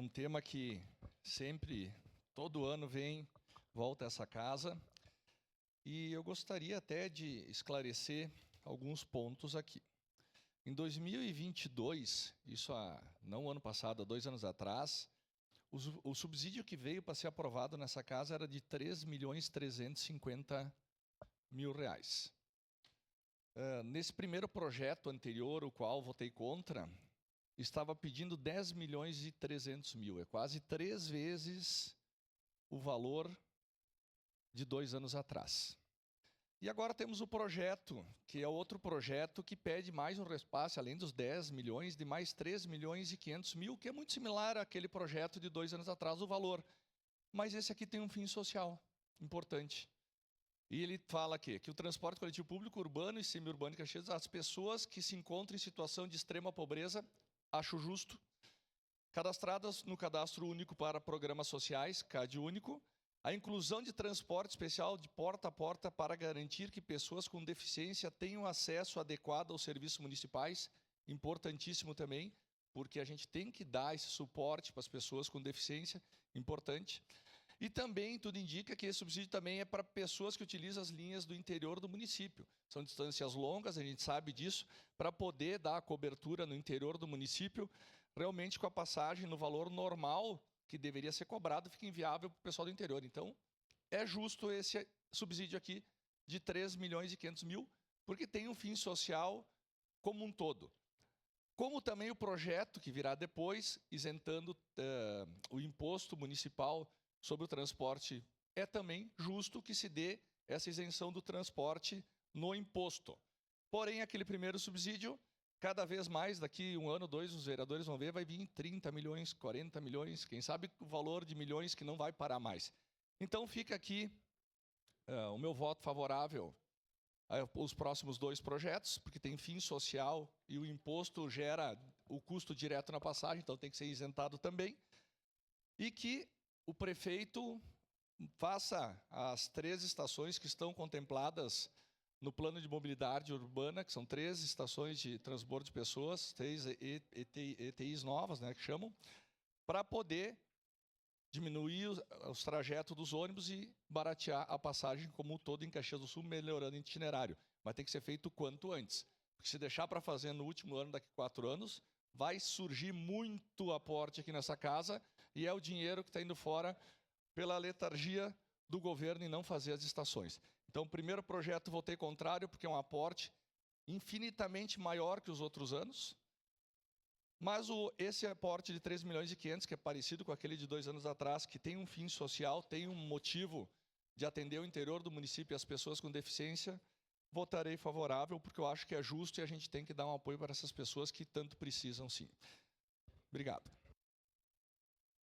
um tema que sempre, todo ano volta a essa casa, e eu gostaria até de esclarecer alguns pontos aqui. Em 2022, não ano passado, há 2 anos atrás, o subsídio que veio para ser aprovado nessa casa era de R$ 3.350.000. Nesse primeiro projeto anterior, o qual votei contra, estava pedindo 10.300.000. É quase 3 vezes o valor de 2 anos atrás. E agora temos o projeto, que é outro projeto que pede mais um repasse, além dos 10 milhões, de mais 3.500.000, que é muito similar àquele projeto de 2 anos atrás, o valor. Mas esse aqui tem um fim social importante. E ele fala aqui, que o transporte coletivo público urbano e semi-urbano de Caxias, as pessoas que se encontram em situação de extrema pobreza, acho justo, cadastradas no Cadastro Único para Programas Sociais, CAD Único, a inclusão de transporte especial de porta a porta para garantir que pessoas com deficiência tenham acesso adequado aos serviços municipais, importantíssimo também, porque a gente tem que dar esse suporte para as pessoas com deficiência, importante. E também tudo indica que esse subsídio também é para pessoas que utilizam as linhas do interior do município. São distâncias longas, a gente sabe disso, para poder dar a cobertura no interior do município, realmente com a passagem no valor normal que deveria ser cobrado, fica inviável para o pessoal do interior. Então, é justo esse subsídio aqui de 3.500.000, porque tem um fim social como um todo. Como também o projeto que virá depois, isentando o imposto municipal sobre o transporte, é também justo que se dê essa isenção do transporte no imposto. Porém, aquele primeiro subsídio, cada vez mais, daqui 1 ano, 2, os vereadores vão ver, vai vir 30 milhões, 40 milhões, quem sabe o valor de milhões que não vai parar mais. Então, fica aqui o meu voto favorável aos próximos 2 projetos, porque tem fim social e o imposto gera o custo direto na passagem, então tem que ser isentado também. E que o prefeito faça as 3 estações que estão contempladas no plano de mobilidade urbana, que são 3 estações de transbordo de pessoas, 3 ETIs novas, né, que chamam, para poder diminuir os trajetos dos ônibus e baratear a passagem como um todo em Caxias do Sul, melhorando o itinerário. Mas tem que ser feito o quanto antes. Porque se deixar para fazer no último ano, daqui a 4 anos, vai surgir muito aporte aqui nessa casa e é o dinheiro que está indo fora pela letargia do governo em não fazer as estações. Então, o primeiro projeto votei contrário, porque é um aporte infinitamente maior que os outros anos, mas esse aporte de 3.500.000, que é parecido com aquele de 2 anos atrás, que tem um fim social, tem um motivo de atender o interior do município e as pessoas com deficiência, votarei favorável, porque eu acho que é justo e a gente tem que dar um apoio para essas pessoas que tanto precisam, sim. Obrigado.